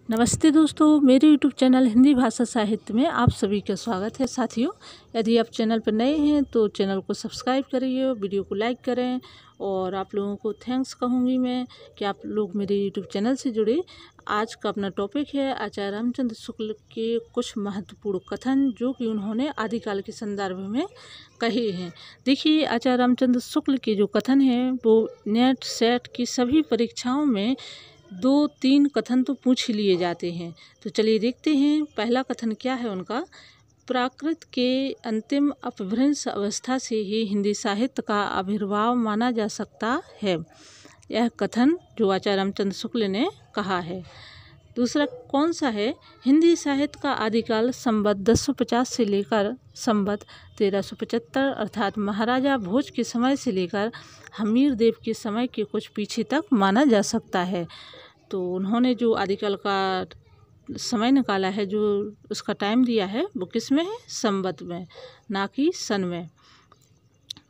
नमस्ते दोस्तों, मेरे YouTube चैनल हिंदी भाषा साहित्य में आप सभी का स्वागत है। साथियों, यदि आप चैनल पर नए हैं तो चैनल को सब्सक्राइब करिए, वीडियो को लाइक करें और आप लोगों को थैंक्स कहूँगी मैं कि आप लोग मेरे YouTube चैनल से जुड़े। आज का अपना टॉपिक है आचार्य रामचंद्र शुक्ल के कुछ महत्वपूर्ण कथन जो कि उन्होंने आदिकाल के संदर्भ में कहे हैं। देखिए, आचार्य रामचंद्र शुक्ल के जो कथन हैं वो नेट सेट की सभी परीक्षाओं में 2-3 कथन तो पूछ लिए जाते हैं। तो चलिए देखते हैं पहला कथन क्या है उनका। प्राकृत के अंतिम अपभ्रंश अवस्था से ही हिंदी साहित्य का आविर्भाव माना जा सकता है। यह कथन जो आचार्य रामचंद्र शुक्ल ने कहा है। दूसरा कौन सा है? हिंदी साहित्य का आदिकाल संवत 1050 से लेकर संवत 1375 अर्थात महाराजा भोज के समय से लेकर हमीर देव के समय के कुछ पीछे तक माना जा सकता है। तो उन्होंने जो आदिकाल का समय निकाला है, जो उसका टाइम दिया है, वो किस में है? संवत में, ना कि सन में।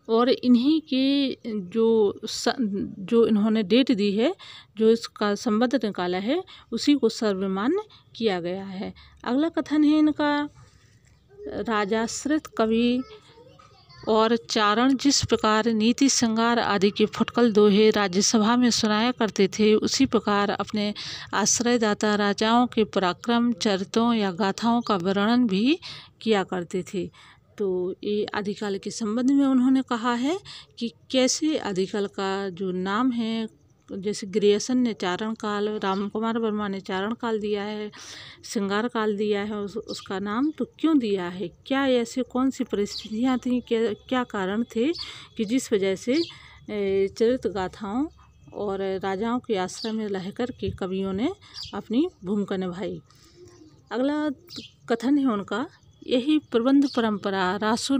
और इन्हीं के जो इन्होंने डेट दी है, जो इसका संवत निकाला है, उसी को सर्वमान्य किया गया है। अगला कथन है इनका, राजाश्रित कवि और चारण जिस प्रकार नीति श्रृंगार आदि के फुटकल दोहे राज्यसभा में सुनाया करते थे, उसी प्रकार अपने आश्रयदाता राजाओं के पराक्रम, चरित्रों या गाथाओं का वर्णन भी किया करते थे। तो ये आदिकाल के संबंध में उन्होंने कहा है कि कैसे आदिकाल का जो नाम है, जैसे ग्रियर्सन ने चारण काल, राम कुमार वर्मा ने चारण काल दिया है, श्रृंगार काल दिया है, उसका नाम तो क्यों दिया है? क्या ऐसे कौन सी परिस्थितियाँ थीं, क्या कारण थे कि जिस वजह से चरित्र गाथाओं और राजाओं के आश्रय में रहकर के कवियों ने अपनी भूमिका निभाई। अगला कथन है उनका, यही प्रबंध परंपरा रासु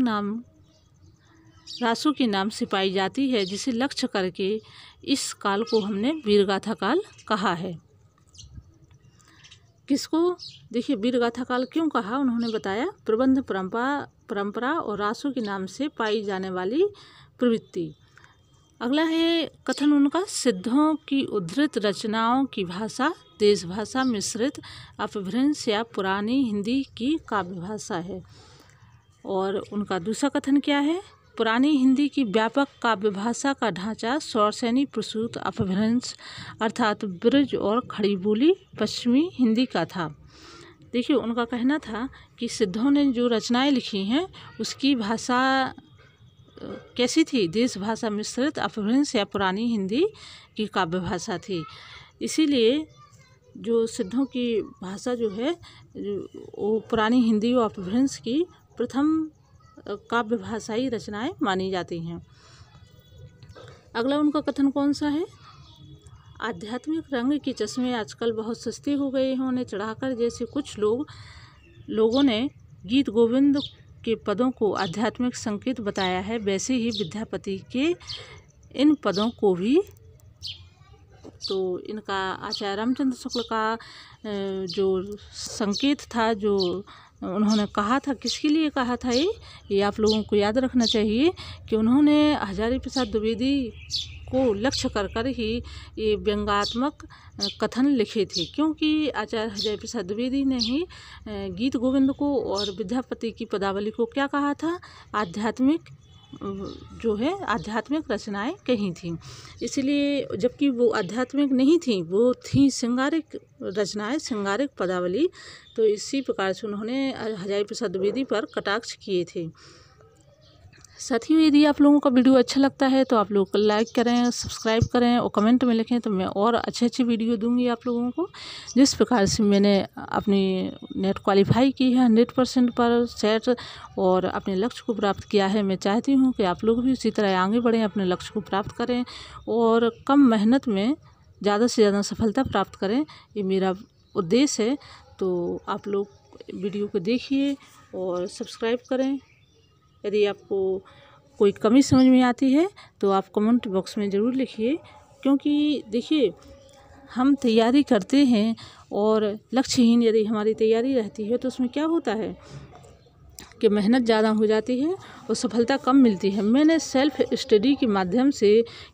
के नाम से पाई जाती है, जिसे लक्ष्य करके इस काल को हमने वीरगाथा काल कहा है। किसको? देखिए, वीरगाथा काल क्यों कहा उन्होंने बताया, प्रबंध परंपरा और रासु के नाम से पाई जाने वाली प्रवृत्ति। अगला है कथन उनका, सिद्धों की उद्धृत रचनाओं की भाषा देश भाषा मिश्रित अपभ्रंश या पुरानी हिंदी की काव्य भाषा है। और उनका दूसरा कथन क्या है, पुरानी हिंदी की व्यापक काव्य भाषा का ढांचा सौरसैनी प्रसूत अपभ्रंश अर्थात ब्रज और खड़ी बोली पश्चिमी हिंदी का था। देखिए, उनका कहना था कि सिद्धों ने जो रचनाएं लिखी हैं उसकी भाषा कैसी थी? देश भाषा मिश्रित अपभ्रंश या पुरानी हिंदी की काव्य भाषा थी। इसीलिए जो सिद्धों की भाषा जो है वो पुरानी हिंदी और अपभ्रंश की प्रथम काव्य भाषाई रचनाएं मानी जाती हैं। अगला उनका कथन कौन सा है, आध्यात्मिक रंग के चश्मे आजकल बहुत सस्ते हो गए हैं, उन्हें चढ़ाकर जैसे कुछ लोगों ने गीत गोविंद के पदों को आध्यात्मिक संकेत बताया है, वैसे ही विद्यापति के इन पदों को भी। तो इनका आचार्य रामचंद्र शुक्ल का जो संकेत था, जो उन्होंने कहा था, किसके लिए कहा था ये आप लोगों को याद रखना चाहिए कि उन्होंने हजारी प्रसाद द्विवेदी को लक्ष्य कर ही ये व्यंग्यात्मक कथन लिखे थे, क्योंकि आचार्य हजारी प्रसाद द्विवेदी ने ही गीत गोविंद को और विद्यापति की पदावली को क्या कहा था, आध्यात्मिक रचनाएं कही थी। इसलिए जबकि वो आध्यात्मिक नहीं थी, वो थी श्रृंगारिक रचनाएं, श्रृंगारिक पदावली। तो इसी प्रकार से उन्होंने हजारी प्रसाद द्विवेदी पर कटाक्ष किए थे। साथियों, यदि आप लोगों का वीडियो अच्छा लगता है तो आप लोग लाइक करें, सब्सक्राइब करें और कमेंट में लिखें, तो मैं और अच्छे वीडियो दूंगी आप लोगों को। जिस प्रकार से मैंने अपनी नेट क्वालिफाई की है 100% पर सेट और अपने लक्ष्य को प्राप्त किया है, मैं चाहती हूं कि आप लोग भी उसी तरह आगे बढ़ें, अपने लक्ष्य को प्राप्त करें और कम मेहनत में ज़्यादा से ज़्यादा सफलता प्राप्त करें, ये मेरा उद्देश्य है। तो आप लोग वीडियो को देखिए और सब्सक्राइब करें। यदि आपको कोई कमी समझ में आती है तो आप कमेंट बॉक्स में ज़रूर लिखिए, क्योंकि देखिए, हम तैयारी करते हैं और लक्ष्यहीन यदि हमारी तैयारी रहती है तो उसमें क्या होता है कि मेहनत ज़्यादा हो जाती है और सफलता कम मिलती है। मैंने सेल्फ स्टडी के माध्यम से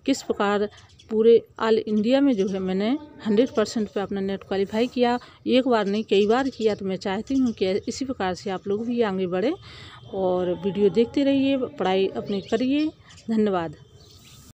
किस प्रकार पूरे ऑल इंडिया में जो है मैंने 100% पे अपना नेट क्वालिफाई किया। एक बार नहीं, कई बार किया। तो मैं चाहती हूँ कि इसी प्रकार से आप लोग भी आगे बढ़े और वीडियो देखते रहिए, पढ़ाई अपनी करिए। धन्यवाद।